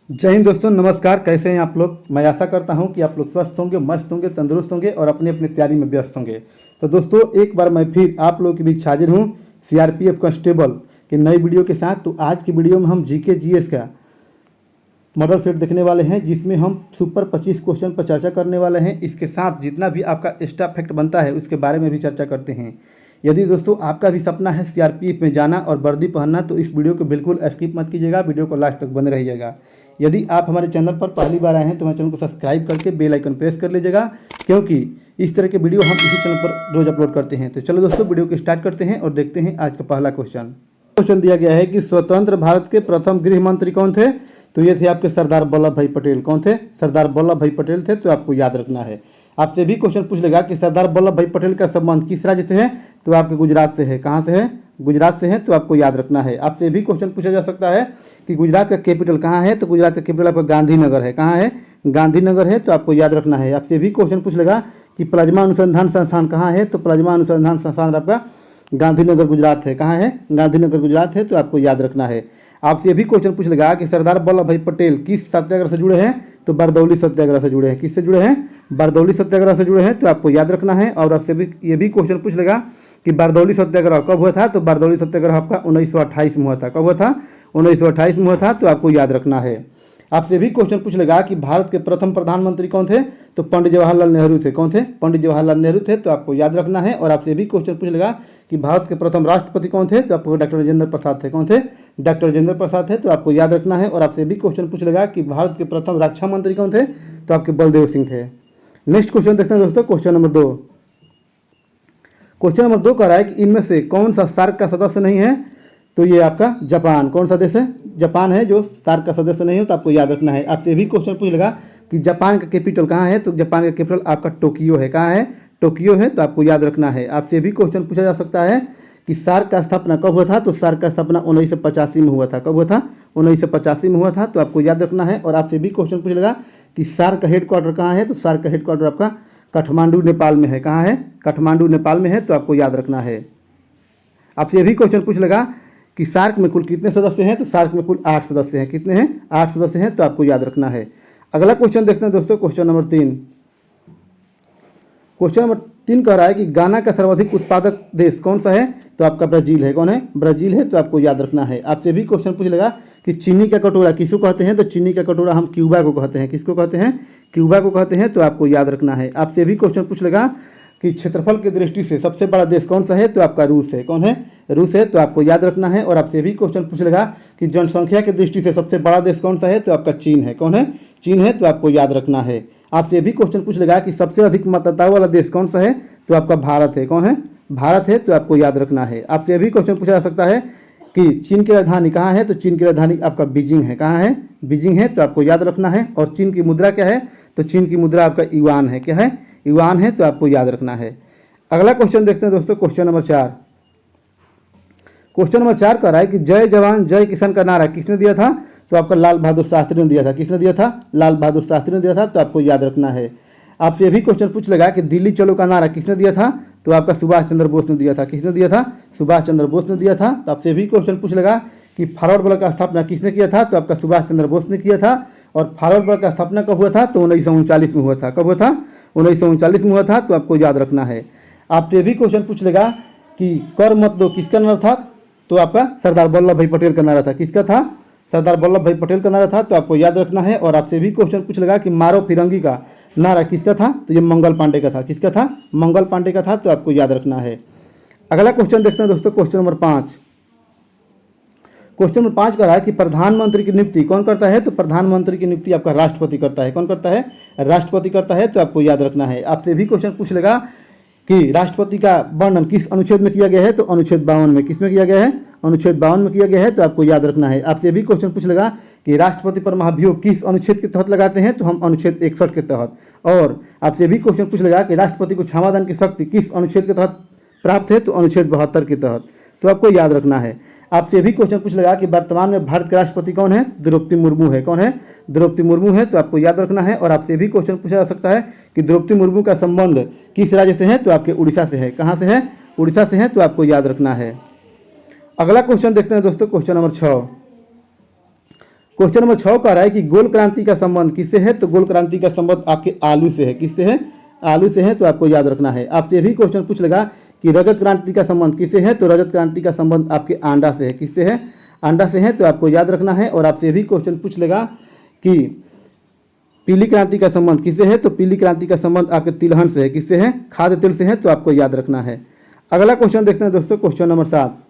जय हिंद दोस्तों, नमस्कार। कैसे हैं आप लोग। मैं आशा करता हूं कि आप लोग स्वस्थ होंगे, मस्त होंगे, तंदुरुस्त होंगे और अपनी अपनी तैयारी में व्यस्त होंगे। तो दोस्तों, एक बार मैं फिर आप लोगों के बीच हाजिर हूं सीआरपीएफ कांस्टेबल की नई वीडियो के साथ। तो आज की वीडियो में हम जीके जीएस का मॉडल सेट देखने वाले हैं, जिसमें हम सुपर 25 क्वेश्चन पर चर्चा करने वाले हैं। इसके साथ जितना भी आपका एक्स्ट्रा फैक्ट बनता है उसके बारे में भी चर्चा करते हैं। यदि दोस्तों आपका भी सपना है सीआरपीएफ में जाना और वर्दी पहनना, तो इस वीडियो को बिल्कुल स्किप मत कीजिएगा, वीडियो को लास्ट तक बने रहिएगा। यदि आप हमारे चैनल पर पहली बार आए हैं तो हमारे चैनल को सब्सक्राइब करके बेल आइकन प्रेस कर लीजिएगा, क्योंकि इस तरह के वीडियो हम इसी चैनल पर रोज अपलोड करते हैं। तो चलो दोस्तों, वीडियो को स्टार्ट करते हैं और देखते हैं आज का पहला क्वेश्चन दिया गया है कि स्वतंत्र भारत के प्रथम गृह मंत्री कौन थे। तो ये थे आपके सरदार वल्लभ भाई पटेल। कौन थे? सरदार वल्लभ भाई पटेल थे। तो आपको याद रखना है। आपसे भी क्वेश्चन पूछ लेगा कि सरदार वल्लभ भाई पटेल का संबंध किस राज्य से है। तो आपके गुजरात से है। कहाँ से है? गुजरात से है। तो आपको याद रखना है। आपसे भी क्वेश्चन पूछा जा सकता है कि गुजरात का कैपिटल कहाँ है। तो गुजरात का कैपिटल आपका गांधीनगर है। कहाँ है? गांधीनगर है। तो आपको याद रखना है। आपसे भी क्वेश्चन पूछ लेगा कि प्लाज्मा अनुसंधान संस्थान कहाँ है। तो प्लाज्मा अनुसंधान संस्थान आपका गांधीनगर गुजरात है। कहाँ है? गांधीनगर गुजरात है। तो आपको याद रखना है। आपसे भी क्वेश्चन पूछ लेगा कि सरदार वल्लभ भाई पटेल किस सत्याग्रह से जुड़े हैं। तो बारदौली सत्याग्रह से जुड़े हैं। किससे जुड़े हैं? बारदौली सत्याग्रह से जुड़े हैं। तो आपको याद रखना है। और आपसे भी ये भी क्वेश्चन पूछ लेगा कि बारदौली सत्याग्रह कब हुआ था। तो बारदौली सत्याग्रह आपका 1928 में हुआ था। कब हुआ था? 1928 में हुआ था। तो आपको याद रखना है। आपसे भी क्वेश्चन पूछ लेगा कि भारत के प्रथम प्रधानमंत्री कौन थे। तो पंडित जवाहरलाल नेहरू थे। कौन थे? पंडित जवाहरलाल नेहरू थे। तो आपको याद रखना है। और आपसे भी क्वेश्चन पूछ लेगा कि भारत के प्रथम राष्ट्रपति कौन थे। तो आपको डॉक्टर राजेंद्र प्रसाद थे। कौन थे? डॉक्टर राजेंद्र प्रसाद थे। तो आपको याद रखना है। और आपसे भी क्वेश्चन पूछ लेगा कि भारत के प्रथम रक्षा मंत्री कौन थे। तो आपके बलदेव सिंह थे। नेक्स्ट क्वेश्चन देखते हैं दोस्तों, क्वेश्चन नंबर 2। क्वेश्चन नंबर 2 कह रहा है कि इनमें से कौन सा सार्क का सदस्य नहीं है। तो ये आपका जापान। कौन सा देश है? जापान है जो सार्क का सदस्य नहीं हो। तो आपको याद रखना है। आपसे भी क्वेश्चन पूछ लेगा कि जापान का कैपिटल कहाँ है। तो जापान का कैपिटल आपका टोक्यो है। कहाँ है? टोक्यो है। तो आपको याद रखना है। आपसे भी क्वेश्चन पूछा जा सकता है कि सार्क का स्थापना कब हुआ था। तो सार्क का स्थापना 1985 में हुआ था। कब हुआ था? 1985 में हुआ था। तो आपको याद रखना है। और आपसे भी क्वेश्चन पूछ लेगा कि सार्क का हेडक्वार्टर कहाँ है। तो सार्क का हेडक्वार्टर आपका काठमांडू नेपाल में है। कहाँ है? काठमांडू नेपाल में है। तो आपको याद रखना है। आपसे भी क्वेश्चन पूछ लेगा कि सार्क में कुल कितने सदस्य हैं। तो सार्क में कुल 8 सदस्य हैं। कितने हैं? 8 सदस्य हैं। तो आपको याद रखना है। अगला क्वेश्चन देखते हैं दोस्तों, क्वेश्चन नंबर 3। क्वेश्चन नंबर 3 कह रहा है कि गाना का सर्वाधिक उत्पादक देश कौन सा है। तो आपका ब्राजील है। कौन है? ब्राजील है। तो आपको याद रखना है। आपसे भी क्वेश्चन पूछ लेगा कि चीनी का कटोरा किसको कहते हैं। तो चीनी का कटोरा हम क्यूबा को कहते हैं। किसको कहते हैं? क्यूबा को कहते हैं। तो आपको याद रखना है। आपसे भी क्वेश्चन पूछ लेगा कि क्षेत्रफल की दृष्टि से सबसे बड़ा देश कौन सा है। तो आपका रूस है। कौन है? रूस है। तो आपको याद रखना है। और आपसे भी क्वेश्चन पूछ लेगा कि जनसंख्या की दृष्टि से सबसे बड़ा देश कौन सा है। तो आपका चीन है। कौन है? चीन है। तो आपको याद रखना है। आपसे भी क्वेश्चन पूछ लेगा कि सबसे अधिक मतदाताओं वाला देश कौन सा है। तो आपका भारत है। कौन है? भारत है। तो आपको याद रखना है। आपसे भी क्वेश्चन पूछा जा सकता है कि चीन की राजधानी कहाँ है। तो चीन की राजधानी आपका बीजिंग है। कहाँ है? बीजिंग है। तो आपको याद रखना है। और चीन की मुद्रा क्या है। तो चीन की मुद्रा आपका युआन है। क्या है? युआन है। तो आपको याद रखना है। अगला क्वेश्चन देखते हैं दोस्तों, क्वेश्चन नंबर 4। क्वेश्चन नंबर 4 कह रहा है कि जय जवान जय किसान का नारा किसने दिया था। तो आपका लाल बहादुर शास्त्री ने दिया था। किसने दिया था? लाल बहादुर शास्त्री ने दिया था। तो आपको याद रखना है। आपसे ये भी क्वेश्चन पूछ लेगा कि दिल्ली चलो का नारा किसने दिया था। तो आपका सुभाष चंद्र बोस ने दिया था। किसने दिया था? सुभाष चंद्र बोस ने दिया था। तो आपसे भी क्वेश्चन पूछ लेगा कि फॉरवर्ड ब्लॉक का स्थापना किसने किया था। तो आपका सुभाष चंद्र बोस ने किया था। और फॉरवर्ड ब्लॉक का स्थापना कब हुआ था। तो 1939 में हुआ था। कब हुआ था? 1939 में हुआ था। तो आपको याद रखना है। आपसे भी क्वेश्चन पूछ लेगा कि कर मत दो किसका नारा था। तो आपका सरदार वल्लभ भाई पटेल का नारा था। किसका था? सरदार वल्लभ भाई पटेल का नारा था। तो आपको याद रखना है। और आपसे भी क्वेश्चन पूछ लेगा कि मारो फिरंगी का नारा किसका था। तो ये मंगल पांडे का था। किसका था? मंगल पांडे का था। तो आपको याद रखना है। अगला क्वेश्चन देखते हैं दोस्तों, क्वेश्चन नंबर 5। क्वेश्चन नंबर 5 कह रहा है कि प्रधानमंत्री की नियुक्ति कौन करता है। तो प्रधानमंत्री की नियुक्ति आपका राष्ट्रपति करता है। कौन करता है? राष्ट्रपति करता है। तो आपको याद रखना है। आपसे भी क्वेश्चन पूछ लेगा कि राष्ट्रपति का वर्णन किस अनुच्छेद में किया गया है। तो अनुच्छेद 52 में। किस में किया गया है? अनुच्छेद 52 में किया गया है। तो आपको याद रखना है। आपसे भी क्वेश्चन पूछ लेगा कि राष्ट्रपति पर महाभियोग किस अनुच्छेद के तहत लगाते हैं। तो हम अनुच्छेद 61 के तहत। और आपसे भी क्वेश्चन पूछ लेगा कि राष्ट्रपति को क्षमादान की शक्ति किस अनुच्छेद के तहत प्राप्त है। तो अनुच्छेद 72 के तहत। तो आपको याद रखना है। आपसे भी क्वेश्चन पूछ लेगा कि वर्तमान में भारत के राष्ट्रपति कौन है। द्रौपदी मुर्मू है। कौन है? द्रौपदी मुर्मू है। तो आपको याद रखना है। और आपसे भी क्वेश्चन पूछा जा सकता है कि द्रौपदी मुर्मू का संबंध किस राज्य से है। तो आपके उड़ीसा से है। कहाँ से है? उड़ीसा से है। तो आपको याद रखना है। अगला क्वेश्चन देखते हैं दोस्तों, क्वेश्चन नंबर 6। क्वेश्चन नंबर 6 कह रहा है कि गोल क्रांति का संबंध किससे है? तो गोल क्रांति का संबंध आपके आलू से है। किससे है? आलू से है, तो आपको याद रखना है। आपसे ये भी क्वेश्चन पूछ लेगा कि रजत क्रांति का संबंध किससे है? तो रजत क्रांति का संबंध आपके अंडा से है। किससे है? अंडा से है, तो आपको याद रखना है। और आपसे भी क्वेश्चन पूछ लेगा कि पीली क्रांति का संबंध किससे है? तो पीली क्रांति का संबंध आपके तिलहन से है। किससे है? खाद्य तेल से है, तो आपको याद रखना है। अगला क्वेश्चन देखते हैं दोस्तों, क्वेश्चन नंबर 7।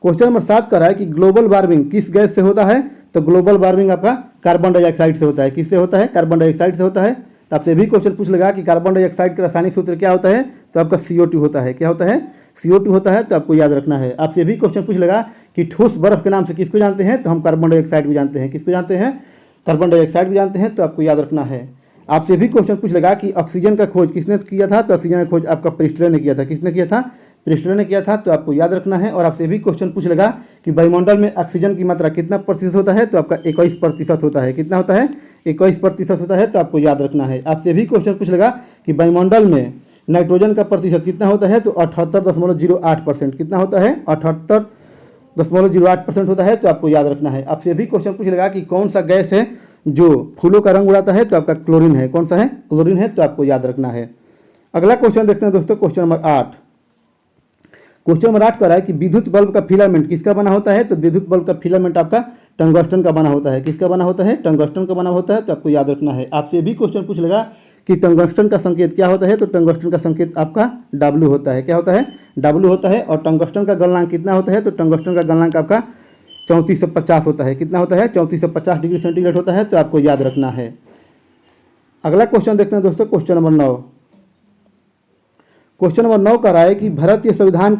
क्वेश्चन नंबर 7 कह रहा है कि ग्लोबल वार्मिंग किस गैस से होता है? तो ग्लोबल वार्मिंग आपका कार्बन डाइऑक्साइड से होता है। किससे होता है? कार्बन डाइऑक्साइड से होता है। तो आपसे भी क्वेश्चन पूछ लेगा कि कार्बन डाइऑक्साइड का रासायनिक सूत्र क्या होता है? तो आपका CO2 होता है। क्या होता है? CO2 होता है, तो आपको याद रखना है। आपसे भी क्वेश्चन पूछ लेगा कि ठोस बर्फ के नाम से किसको जानते हैं? तो हम कार्बन डाइऑक्साइड भी जानते हैं। किसको जानते हैं? कार्बन डाइऑक्साइड भी जानते हैं, तो आपको याद रखना है। आपसे भी क्वेश्चन पूछ लेगा कि ऑक्सीजन का खोज किसने किया था? तो ऑक्सीजन का खोज आपका प्रिस्टलर ने किया था। किसने किया था? प्रिस्टलर ने किया था, तो आपको याद रखना है। और आपसे भी क्वेश्चन पूछ लेगा कि वायुमंडल में ऑक्सीजन की मात्रा कितना प्रतिशत होता है? तो आपका 21% होता है। कितना होता है? 21% होता है, तो आपको याद रखना है। आपसे भी क्वेश्चन पूछ लेगा कि वायुमंडल में नाइट्रोजन का प्रतिशत कितना होता है? तो 78.08%। कितना होता है? 78.08% होता है, तो आपको याद रखना है। आपसे भी क्वेश्चन पूछ लेगा कि कौन सा गैस है जो फूलों का रंग उड़ाता है? तो आपका क्लोरीन है। कौन सा है? क्लोरीन है, तो आपको याद रखना है। अगला क्वेश्चन देखते हैं दोस्तों, क्वेश्चन नंबर 8। क्वेश्चन नंबर 8 कह रहा है कि विद्युत बल्ब का फिलामेंट किसका बना होता है? तो विद्युत बल्ब का फिलामेंट आपका टंगस्टन का बना होता है। किसका बना होता है? टंगस्टन का बना होता है, तो आपको याद रखना है। आपसे भी क्वेश्चन पूछ लेगा कि टंगस्टन का संकेत क्या होता है? तो टंगस्टन का संकेत आपका W होता है। क्या होता है? W होता है। और टंगस्टन का गलनांक कितना होता है? तो टंगस्टन का गलनांक आपका 3450 होता है। कितना होता है? 3450 डिग्री सेंटीग्रेड होता है, तो आपको याद रखना है। अगला क्वेश्चन देखते हैं दोस्तों, क्वेश्चन नंबर 9। क्वेश्चन नंबर 9 कह रहा है कि भारतीय संविधान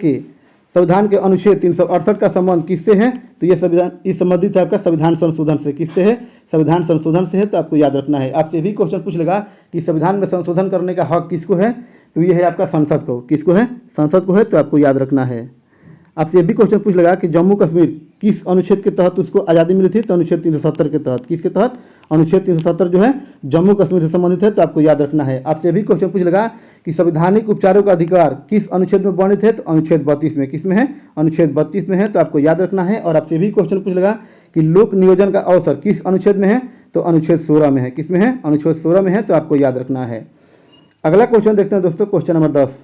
के अनुच्छेद 368 का संबंध किससे है? तो ये संविधान इस संबंधित है आपका संविधान संशोधन से। किससे है? संविधान संशोधन से है, तो आपको याद रखना है। आपसे भी क्वेश्चन पूछ लेगा कि संविधान में संशोधन करने का हक किसको है? तो ये है आपका संसद को। किसको है? संसद को है, तो आपको याद रखना है। आपसे भी क्वेश्चन पूछ लेगा कि जम्मू कश्मीर किस अनुच्छेद के तहत उसको आज़ादी मिली थी? तो अनुच्छेद 370 के तहत। किसके तहत? अनुच्छेद 370 जो है जम्मू कश्मीर से संबंधित है, तो आपको याद रखना है। आपसे भी क्वेश्चन पूछ लेगा कि संवैधानिक उपचारों का अधिकार किस अनुच्छेद में वर्णित है? तो अनुच्छेद 32 में। किस में है? अनुच्छेद 32 में है, तो आपको याद रखना है। और आपसे भी क्वेश्चन पूछ लेगा कि लोक नियोजन का अवसर किस अनुच्छेद में है? तो अनुच्छेद 16 में है। किस में है? अनुच्छेद 16 में है, तो आपको याद रखना है। अगला क्वेश्चन देखते हैं दोस्तों, क्वेश्चन नंबर 10।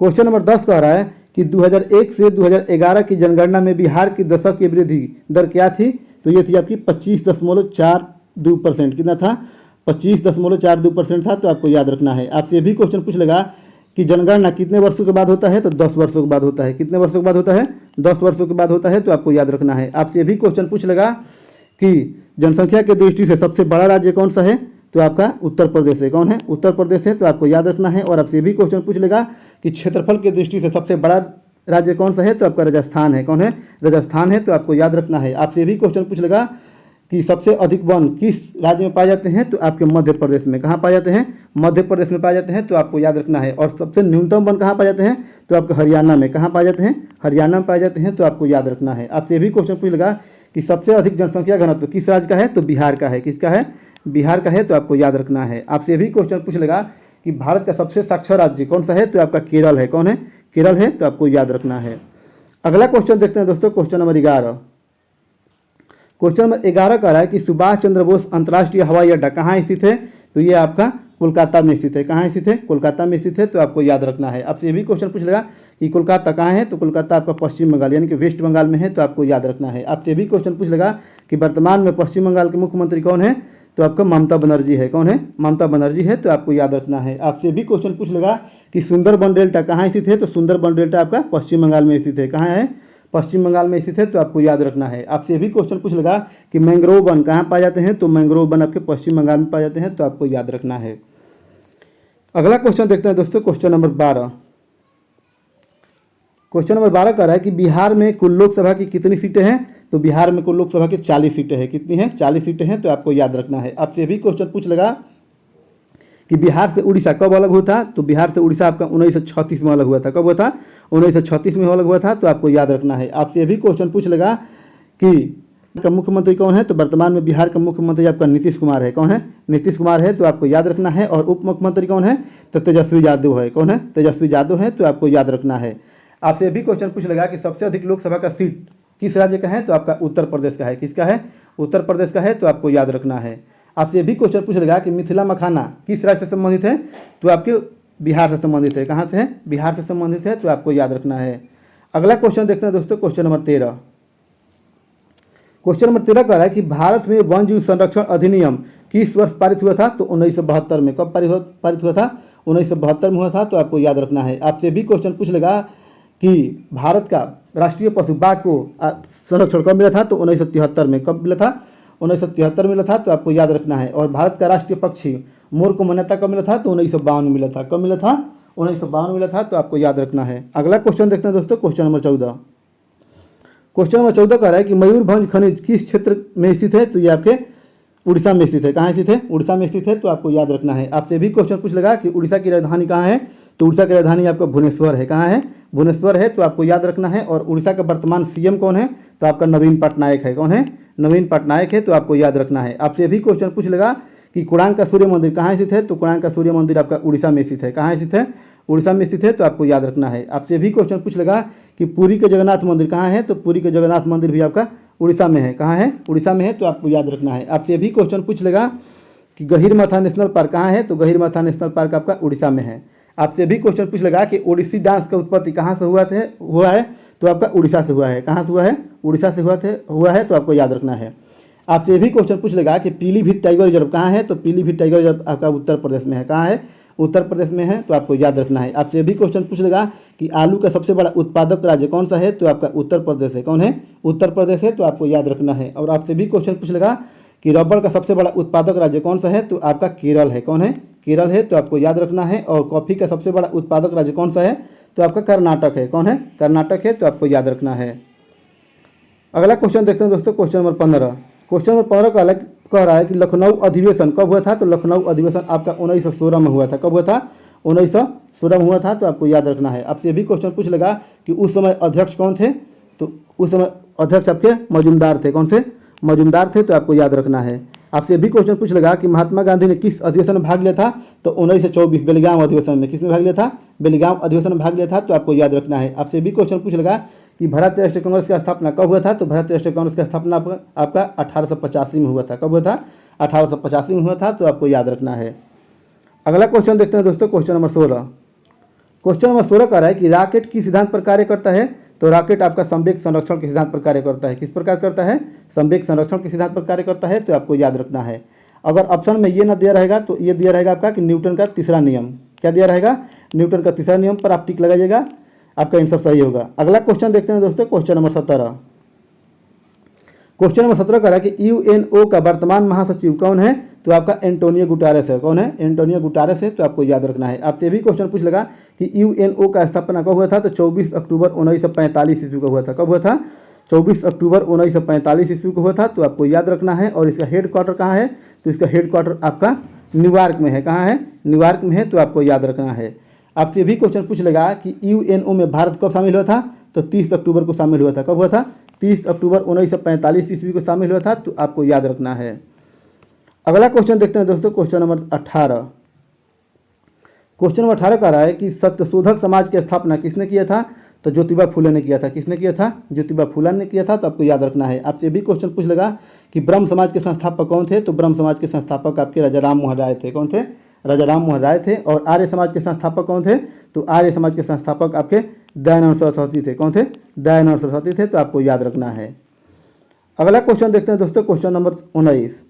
क्वेश्चन नंबर 10 कह रहा है कि 2001 से 2011 की जनगणना में बिहार की दशक की वृद्धि दर क्या थी? तो ये थी आपकी 25.42%। कितना था? 25.42% था, तो आपको याद रखना है। आपसे भी क्वेश्चन पूछ लेगा कि जनगणना कितने वर्षों के बाद होता है? तो 10 वर्षों के बाद होता है। कितने वर्षों के बाद होता है? 10 वर्षों के बाद होता है, तो आपको याद रखना है। आपसे भी क्वेश्चन पूछ लेगा कि जनसंख्या की दृष्टि से सबसे बड़ा राज्य कौन सा है? तो आपका उत्तर प्रदेश है। कौन है? उत्तर प्रदेश है, तो आपको याद रखना है। और आपसे भी क्वेश्चन पूछ लेगा कि क्षेत्रफल की दृष्टि से सबसे बड़ा राज्य कौन सा है? तो आपका राजस्थान है। कौन है? राजस्थान है, तो आपको याद रखना है। आपसे भी क्वेश्चन पूछ लेगा कि सबसे अधिक वन किस राज्य में पाए जाते हैं? तो आपके मध्य प्रदेश में। कहाँ पाए जाते हैं? मध्य प्रदेश में पाए जाते हैं, तो आपको याद रखना है। और सबसे न्यूनतम वन कहाँ पाए जाते हैं? तो आपके हरियाणा में। कहाँ पाए जाते हैं? हरियाणा में पाए जाते हैं, तो आपको याद रखना है। आपसे भी क्वेश्चन पूछ लेगा कि सबसे अधिक जनसंख्या घनत्व किस राज्य का है? तो बिहार का है। किसका है? बिहार का है, तो आपको याद रखना है। आपसे भी क्वेश्चन पूछ लेगा कि भारत का सबसे साक्षर राज्य कौन सा है? तो आपका केरल है। कौन है? केरल है, तो आपको याद रखना है। अगला क्वेश्चन देखते हैं दोस्तों, क्वेश्चन नंबर 11। क्वेश्चन नंबर 11 कह रहा है कि सुभाष चंद्र बोस अंतर्राष्ट्रीय हवाई अड्डा कहाँ स्थित है? तो ये आपका कोलकाता में स्थित है। कहाँ स्थित है? कोलकाता में स्थित है, तो आपको याद रखना है। आपसे ये भी क्वेश्चन पूछ लेगा कि कोलकाता कहाँ है? तो कोलकाता आपका पश्चिम बंगाल यानी कि वेस्ट बंगाल में है, तो आपको याद रखना है। आपसे भी क्वेश्चन पूछ लेगा कि वर्तमान में पश्चिम बंगाल के मुख्यमंत्री कौन है? तो आपका ममता बनर्जी है। कौन है? ममता बनर्जी है, तो आपको याद रखना है। आपसे भी क्वेश्चन पूछ लेगा कि सुंदरबन डेल्टा कहाँ स्थित है? तो सुंदरबन डेल्टा आपका पश्चिम बंगाल में स्थित है। कहाँ है? पश्चिम बंगाल में स्थित है, तो आपको याद रखना है। आपसे भी क्वेश्चन पूछ लेगा कि मैंग्रोव वन कहाँ पाए जाते हैं? तो मैंग्रोव वन आपके पश्चिम बंगाल में पाए जाते हैं, तो आपको याद रखना है। अगला क्वेश्चन देखते हैं दोस्तों, क्वेश्चन नंबर 12। क्वेश्चन नंबर 12 कह रहा है कि बिहार में कुल लोकसभा की कितनी सीटें हैं? तो बिहार में कुल लोकसभा की 40 सीटें हैं। कितनी हैं? 40 सीटें हैं, तो आपको याद रखना है। आपसे भी क्वेश्चन पूछ लेगा कि बिहार से उड़ीसा कब अलग हुआ था? तो बिहार से उड़ीसा आपका 1936 में अलग हुआ था। कब हुआ था? 1936 में अलग हुआ था, तो आपको याद रखना है। आपसे भी क्वेश्चन पूछ लेगा कि का मुख्यमंत्री कौन है? तो वर्तमान में बिहार का मुख्यमंत्री आपका नीतीश कुमार है। कौन है? नीतीश कुमार है, तो आपको याद रखना है। और उप मुख्यमंत्री कौन है? तो तेजस्वी यादव है। कौन है? तेजस्वी यादव है, तो आपको याद रखना है। आपसे भी क्वेश्चन पूछ लेगा कि सबसे अधिक लोकसभा का सीट किस राज्य का है, तो आपका उत्तर प्रदेश का है। किसका है, उत्तर प्रदेश का है, तो आपको याद रखना है। आपसे भी क्वेश्चन पूछ लेगा कि मिथिला मखाना किस राज्य से संबंधित है, तो आपके बिहार से संबंधित है। कहाँ से है, बिहार से संबंधित है, तो आपको याद रखना है। अगला क्वेश्चन देखते हैं दोस्तों, क्वेश्चन नंबर 13। क्वेश्चन नंबर 13 कह रहा है कि भारत में वन्य जीव संरक्षण अधिनियम किस वर्ष पारित हुआ था, तो 1972 में। कब पारित हुआ था, 1972 में हुआ था, तो आपको याद रखना है। आपसे भी क्वेश्चन पूछ लेगा कि भारत का राष्ट्रीय पशु बाघ को संरक्षण कब मिला था, तो 1973 में। कब मिला था, 1973 में मिला था, तो आपको याद रखना है। और भारत का राष्ट्रीय पक्षी मोर को मान्यता कब मिला था, तो 1952 में मिला था। कब मिला था, 1952 में मिला था, तो आपको याद रखना है। अगला क्वेश्चन देखते हैं दोस्तों, क्वेश्चन नंबर 14। क्वेश्चन नंबर 14 कह रहा है कि मयूरभंज खनिज किस क्षेत्र में स्थित है, तो ये आपके उड़ीसा में स्थित है। कहाँ स्थित है, उड़ीसा में स्थित है, तो आपको याद रखना है। आपसे भी क्वेश्चन पूछ लेगा कि उड़ीसा की राजधानी कहाँ है, तो उड़ीसा की राजधानी आपका भुवनेश्वर है। कहाँ है, भुवनेश्वर है, तो आपको याद रखना है। और उड़ीसा का वर्तमान सीएम कौन है, तो आपका नवीन पटनायक है। कौन है, नवीन पटनायक है, तो आपको याद रखना है। आपसे भी क्वेश्चन पूछ लेगा कि कोणार्क का सूर्य मंदिर कहाँ स्थित है, तो कोणार्क का सूर्य मंदिर आपका उड़ीसा में स्थित है। कहाँ स्थित है, उड़ीसा में स्थित है, तो आपको याद रखना है। आपसे भी क्वेश्चन पूछ लेगा कि पुरी के जगन्नाथ मंदिर कहाँ है, तो पुरी के जगन्नाथ मंदिर भी आपका उड़ीसा में है। कहाँ है, उड़ीसा में है, तो आपको याद रखना है। आपसे भी क्वेश्चन पूछ लेगा कि गहीरमाथा नेशनल पार्क कहाँ है, तो गहीरमाथा नेशनल पार्क आपका उड़ीसा में है। आपसे भी क्वेश्चन पूछ लेगा कि ओडिसी डांस का उत्पत्ति कहाँ से हुआ है, तो आपका उड़ीसा से हुआ है। कहाँ से हुआ है, उड़ीसा से हुआ है, तो आपको याद रखना है। आपसे भी क्वेश्चन पूछ लेगा कि पीलीभीत टाइगर रिजर्व कहाँ है, तो पीलीभीत टाइगर रिजर्व आपका उत्तर प्रदेश में है। कहाँ है, उत्तर प्रदेश में है, तो आपको याद रखना है। आपसे भी क्वेश्चन पूछ लेगा कि आलू का सबसे बड़ा उत्पादक राज्य कौन सा है, तो आपका उत्तर प्रदेश है। कौन है, उत्तर प्रदेश है, तो आपको याद रखना है। और आपसे भी क्वेश्चन पूछ लेगा कि रबड़ का सबसे बड़ा उत्पादक राज्य कौन सा है, तो आपका केरल है। कौन है, केरल है, तो आपको याद रखना है। और कॉफ़ी का सबसे बड़ा उत्पादक राज्य कौन सा है, तो आपका कर्नाटक है। कौन है, कर्नाटक है, तो आपको याद रखना है। अगला क्वेश्चन देखते हैं दोस्तों, क्वेश्चन नंबर 15। क्वेश्चन नंबर 15 का अलग कह रहा है कि लखनऊ अधिवेशन कब हुआ था, तो लखनऊ अधिवेशन आपका 1916 में हुआ था। कब हुआ था, 1916 में हुआ था, तो आपको याद रखना है। आपसे भी क्वेश्चन पूछ लेगा कि उस समय अध्यक्ष कौन थे, तो उस समय अध्यक्ष आपके मजूमदार थे। कौन से, मजूमदार थे, तो आपको याद रखना है। आपसे भी क्वेश्चन पूछ लेगा कि महात्मा गांधी ने किस अधिवेशन में भाग लिया था, तो 1924 बेलगाम अधिवेशन में। किसमें भाग लिया था, बेलगाम अधिवेशन में भाग लिया था, तो आपको याद रखना है। आपसे भी क्वेश्चन पूछ लेगा कि भारतीय राष्ट्रीय कांग्रेस की स्थापना कब हुआ था, तो भारतीय राष्ट्रीय कांग्रेस की स्थापना आपका 1885 में हुआ था। कब हुआ था, 1885 में हुआ था, तो आपको याद रखना है। अगला क्वेश्चन देखते हैं दोस्तों, क्वेश्चन नंबर 16। क्वेश्चन नंबर 16 कह रहा है कि रॉकेट किस सिद्धांत पर कार्य करता है, तो रॉकेट आपका संवेग संरक्षण के सिद्धांत पर कार्य करता है। किस प्रकार करता है, संवेग संरक्षण के सिद्धांत पर कार्य करता है, तो आपको याद रखना है। अगर ऑप्शन में ये ना दिया रहेगा, तो ये दिया रहेगा आपका कि न्यूटन का तीसरा नियम। क्या दिया रहेगा, न्यूटन का तीसरा नियम पर आप टिक लगाइएगा, आपका आंसर सही होगा। अगला क्वेश्चन देखते हैं दोस्तों, क्वेश्चन नंबर 17। क्वेश्चन नंबर 17 कह रहा है कि यूएनओ का वर्तमान महासचिव कौन है, तो आपका एंटोनियो गुटारेस है। कौन है, एंटोनियो गुटारेस है, तो आपको याद रखना है। आपसे भी क्वेश्चन पूछ लेगा कि यूएनओ का स्थापना कब हुआ था, तो 24 अक्टूबर 1945 ईस्वी को हुआ था। कब हुआ था, 24 अक्टूबर 1945 ईस्वी को हुआ था, तो आपको याद रखना है। और इसका हेड क्वार्टर कहाँ है, तो इसका हेड क्वार्टर आपका न्यूयॉर्क में है। कहाँ है, न्यूयॉर्क में है, तो आपको याद रखना है। आपसे भी क्वेश्चन पूछ लेगा कि यूएनओ में भारत कब शामिल हुआ था, तो 30 अक्टूबर को शामिल हुआ था। कब हुआ था, 30 अक्टूबर 1945 ईस्वी को शामिल हुआ था, तो आपको याद रखना है। अगला क्वेश्चन देखते हैं दोस्तों, क्वेश्चन नंबर 18। क्वेश्चन नंबर 18 कह रहा है कि सत्यशोधक समाज की स्थापना किसने किया था, तो ज्योतिबा फुले ने किया था। किसने किया था, ज्योतिबा फुले ने किया था, तो आपको याद रखना है। आपसे भी क्वेश्चन पूछ लेगा कि ब्रह्म समाज के संस्थापक कौन थे, तो ब्रह्म समाज के संस्थापक आपके राजा राम मोहन राय थे। कौन थे, राजा राम मोहन राय थे। और आर्य समाज के संस्थापक कौन थे, तो आर्य समाज के संस्थापक आपके दयानंद सरस्वती थे। कौन थे, दयानंद सरस्वती थे, तो आपको याद रखना है। अगला क्वेश्चन देखते हैं दोस्तों, क्वेश्चन नंबर 19।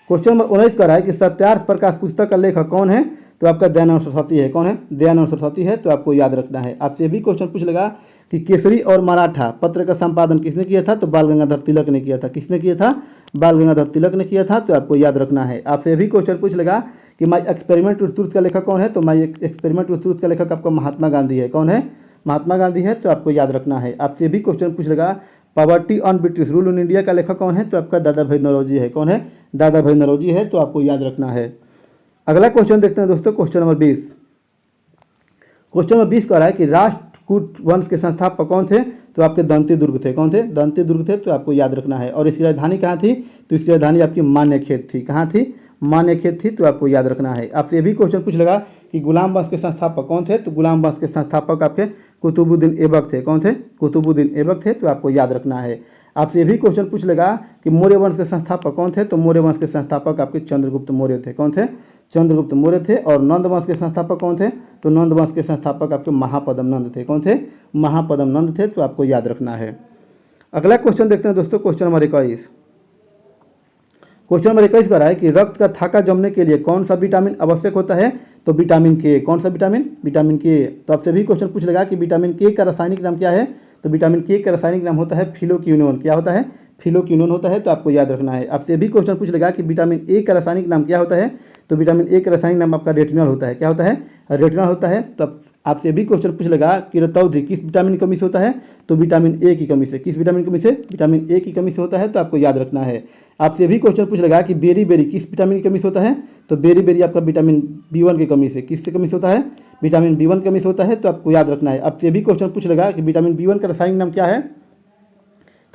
क्वेश्चन नंबर 19 कह रहा है कि सत्यार्थ प्रकाश पुस्तक का लेखक कौन है, तो आपका दयानंद सरस्वती है। कौन है, दयानंद सरस्वती है, तो आपको याद रखना है। आपसे भी क्वेश्चन पूछ लेगा कि केसरी और मराठा पत्र का संपादन किसने किया था, तो बाल गंगाधर तिलक ने किया था। किसने किया था, बाल गंगाधर तिलक ने किया था, तो आपको याद रखना है। आपसे भी क्वेश्चन पूछ लेगा कि माई एक्सपेरिमेंट विथ ट्रूथ का लेखक कौन है, तो माई एक्सपेरिमेंट विथ ट्रूथ का लेखक आपका महात्मा गांधी है। कौन है, महात्मा गांधी है, तो आपको याद रखना है। आपसे भी क्वेश्चन पूछ लेगा poverty on British rule in India का लेखक कौन है, तो आपका दादा भाई नौरोजी है। कौन है, दादा भाई नौरोजी है, तो आपको याद रखना है। अगला क्वेश्चन देखते हैं दोस्तों, क्वेश्चन नंबर 20। क्वेश्चन नंबर 20 कह रहा है कि राष्ट्रकूट वंश के संस्थापक कौन थे, तो आपके दंती दुर्ग थे। कौन थे, दंती दुर्ग थे, तो आपको याद रखना है। और इसकी राजधानी कहाँ थी, तो इसकी राजधानी आपकी मान्यखेत थी। कहाँ थी, मान्यखेत थी, तो आपको याद रखना है। आपसे ये भी क्वेश्चन पूछ लेगा कि गुलाम वंश के संस्थापक कौन थे, तो गुलाम वंश के संस्थापक आपके कुतुबुद्दीन ऐबक थे। कौन थे? कुतुबुद्दीन ऐबक थे, तो आपको याद रखना है। आपसे ये भी क्वेश्चन पूछ लेगा कि मौर्य वंश के संस्थापक कौन थे, तो मौर्य वंश के संस्थापक आपके चंद्रगुप्त मौर्य थे। कौन थे? चंद्रगुप्त मौर्य थे। और नंद वंश के संस्थापक कौन थे, तो नंद वंश के संस्थापक आपके महापद्म नंद थे। कौन थे? महापद्म नंद थे, तो आपको याद रखना है। अगला क्वेश्चन देखते हैं दोस्तों, क्वेश्चन नंबर 21। क्वेश्चन नंबर 21 कह रहा है कि रक्त का थाका जमने के लिए कौन सा विटामिन आवश्यक होता है, तो विटामिन के। कौन सा विटामिन? विटामिन के। तो आपसे भी क्वेश्चन पूछ लेगा कि विटामिन के का रासायनिक नाम क्या है, तो विटामिन के का रासायनिक नाम होता है फिलोक्विनोन। क्या होता है? फिलोक्विनोन होता है, तो आपको याद रखना है। आपसे भी क्वेश्चन पूछ लेगा कि विटामिन ए का रासायनिक नाम क्या होता है, तो विटामिन ए का रासायनिक नाम आपका रेटिनॉल होता है। क्या होता है? रेटिनॉल होता है। तब आपसे भी क्वेश्चन पूछ लेगा कि रतौंधी किस विटामिन की कमी से होता है, तो विटामिन ए की कमी से। किस विटामिन की कमी से? विटामिन ए की कमी से होता है, तो आपको याद रखना है। आपसे भी क्वेश्चन पूछ लेगा कि बेरी बेरी किस विटामिन की कमी से होता है, तो बेरी बेरी आपका विटामिन B1 की कमी से। किससे कमी से होता है? विटामिन B1 की कमी से होता है, तो आपको याद रखना है। आपसे भी क्वेश्चन पूछ लेगा कि विटामिन B1 का रासायनिक नाम क्या है,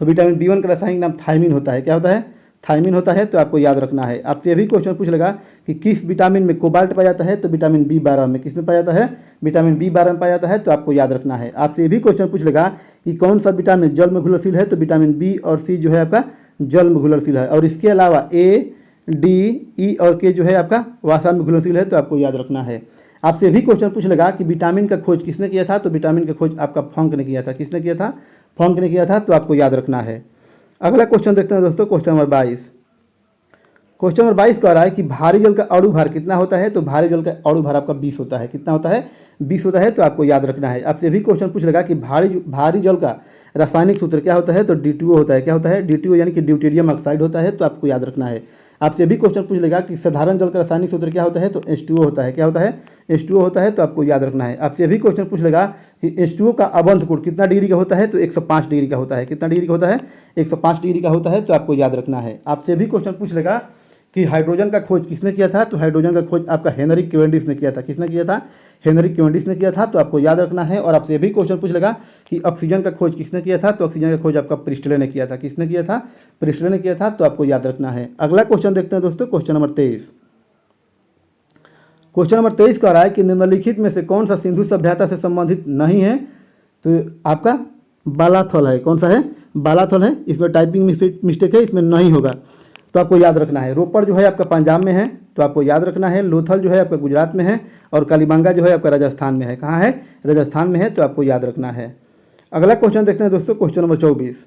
तो विटामिन B1 का रासायनिक नाम थायमिन होता है। क्या होता है? थायमिन होता है, तो आपको याद रखना है। आपसे भी क्वेश्चन पूछ लेगा कि किस विटामिन में कोबाल्ट पाया जाता है, तो विटामिन B12 में। किस में पाया जाता है? विटामिन B12 में पाया जाता है, तो आपको याद रखना है। आपसे भी क्वेश्चन पूछ लेगा कि कौन सा विटामिन जल में घुलनशील है, तो विटामिन B और C जो है आपका जल में घुलनशील है। और इसके अलावा A, D, E और K जो है आपका वासा में घुलनशील है, तो आपको याद रखना है। आपसे भी क्वेश्चन पूछ लेगा कि विटामिन का खोज किसने किया था, तो विटामिन का खोज आपका फंक ने किया था। किसने किया था? फंक ने किया था, तो आपको याद रखना है। अगला क्वेश्चन देखते हैं दोस्तों, क्वेश्चन नंबर 22। क्वेश्चन नंबर 22 कह रहा है कि भारी जल का अणु भार कितना होता है, तो भारी जल का अणु भार आपका 20 होता है। कितना होता है? 20 होता है, तो आपको याद रखना है। आपसे भी क्वेश्चन पूछ लेगा कि भारी जल का रासायनिक सूत्र क्या होता है, तो D2O होता है। क्या होता है? D2O यानी कि ड्यूटेरियम ऑक्साइड होता है, तो आपको याद रखना है। आपसे भी क्वेश्चन पूछ लेगा कि साधारण जल का रासायनिक सूत्र क्या होता है, तो H2O होता है। क्या होता है? H2O होता है, तो आपको याद रखना है। आपसे भी क्वेश्चन पूछ लेगा कि H2O का अवंत कोण कितना डिग्री का होता है, तो 105 डिग्री का होता है। कितना डिग्री का होता है? 105 डिग्री का होता है, तो आपको याद रखना है। आपसे भी क्वेश्चन पूछ लेगा कि हाइड्रोजन का खोज किसने किया था, तो हाइड्रोजन का खोज आपका हेनरिक कैवेंडिश ने किया था। किसने किया था? हेनरिक कैवेंडिश ने किया था, तो आपको याद रखना है। और आपसे ये भी क्वेश्चन पूछ लेगा कि ऑक्सीजन का खोज किसने किया था, तो ऑक्सीजन का खोज आपका प्रिस्टले ने किया था। किसने किया था? प्रिस्टले ने किया था, तो आपको याद रखना है। अगला क्वेश्चन देखते हैं दोस्तों, क्वेश्चन नंबर 23। क्वेश्चन नंबर 23 कह रहा है कि निम्नलिखित में से कौन सा सिंधु सभ्यता से संबंधित नहीं है, तो आपका बालाथल है। कौन सा है? बालाथल है। इसमें टाइपिंग मिस्टेक है, इसमें नहीं होगा, तो आपको याद रखना है। रोपड़ जो है आपका पंजाब में है, तो आपको याद रखना है। लोथल जो है आपका गुजरात में है, और कालीबांगा जो है आपका राजस्थान में है। कहाँ है? राजस्थान में है, तो आपको याद रखना है। अगला क्वेश्चन देखते हैं दोस्तों, क्वेश्चन नंबर 24।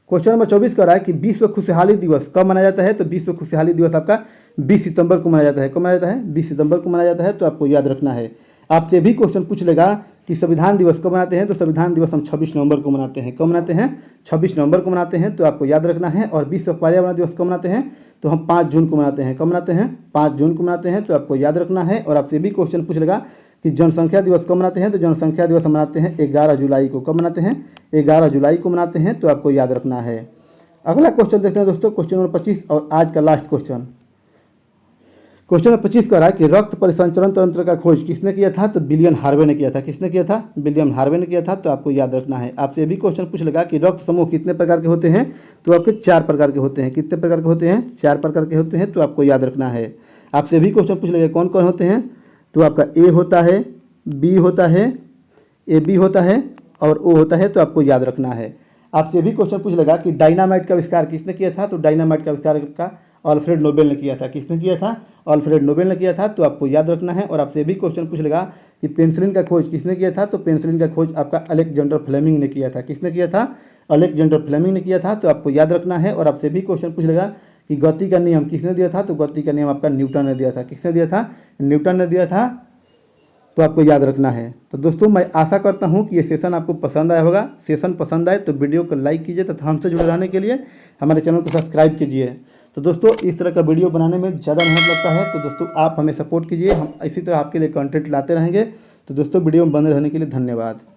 क्वेश्चन नंबर 24 कह रहा है कि विश्व खुशहाली दिवस कब मनाया जाता है, तो विश्व खुशहाली दिवस आपका 20 सितंबर को मनाया जाता है। कब मनाया जाता है? 20 सितंबर को मनाया जाता है, तो आपको याद रखना है। आपसे भी क्वेश्चन पूछ लेगा कि संविधान दिवस कब मनाते हैं, तो संविधान दिवस हम 26 नवंबर को मनाते हैं। कब मनाते हैं? 26 नवंबर को मनाते हैं, तो आपको याद रखना है। और विश्व पर्यावरण दिवस कब मनाते हैं, तो हम 5 जून को मनाते हैं। कब मनाते हैं? 5 जून को मनाते हैं, तो आपको याद रखना है। और आपसे भी क्वेश्चन पूछ लेगा कि जनसंख्या दिवस कब मनाते हैं, तो जनसंख्या दिवस हम मनाते हैं 11 जुलाई को। कब मनाते हैं? 11 जुलाई को मनाते हैं, तो आपको याद रखना है। अगला क्वेश्चन देखते हैं दोस्तों, क्वेश्चन नंबर 25 और आज का लास्ट क्वेश्चन। क्वेश्चन नंबर 25 कह रहा है कि रक्त परिसंचरण तंत्र का खोज किसने किया था, तो विलियम हार्वे ने किया था। किसने किया था? विलियम हार्वे ने किया था, तो आपको याद रखना है। आपसे भी क्वेश्चन पूछ लेगा कि रक्त समूह कितने प्रकार के होते हैं, तो आपके 4 प्रकार के होते हैं। कितने प्रकार के होते हैं? 4 प्रकार के होते हैं, तो आपको याद रखना है। आपसे भी क्वेश्चन पूछ लेगा कौन कौन होते हैं, तो आपका A होता है, B होता है, AB होता है और O होता है, तो आपको याद रखना है। आपसे भी क्वेश्चन पूछ लेगा कि डायनामाइट का आविष्कार किसने किया था, तो डायनामाइट का आविष्कार का अल्फ्रेड नोबेल ने किया था। किसने किया था? अल्फ्रेड नोबेल ने किया था, तो आपको याद रखना है। और आपसे भी क्वेश्चन पूछ लेगा कि पेनिसिलिन का खोज किसने किया था, तो पेनिसिलिन का खोज आपका अलेक्जेंडर फ्लेमिंग ने किया था। किसने किया था? अलेक्जेंडर फ्लेमिंग ने किया था, तो आपको याद रखना है। और आपसे भी क्वेश्चन पूछ लेगा कि गति का नियम किसने दिया था, तो गति का नियम आपका न्यूटन ने दिया था। किसने दिया था? न्यूटन ने दिया था, तो आपको याद रखना है। तो दोस्तों मैं आशा करता हूं कि ये सेशन आपको पसंद आया होगा। सेशन पसंद आए तो वीडियो को लाइक कीजिए तथा हमसे जुड़े रहने के लिए हमारे चैनल को सब्सक्राइब कीजिए। तो दोस्तों इस तरह का वीडियो बनाने में ज़्यादा मेहनत लगता है, तो दोस्तों आप हमें सपोर्ट कीजिए, हम इसी तरह आपके लिए कंटेंट लाते रहेंगे। तो दोस्तों वीडियो में बने रहने के लिए धन्यवाद।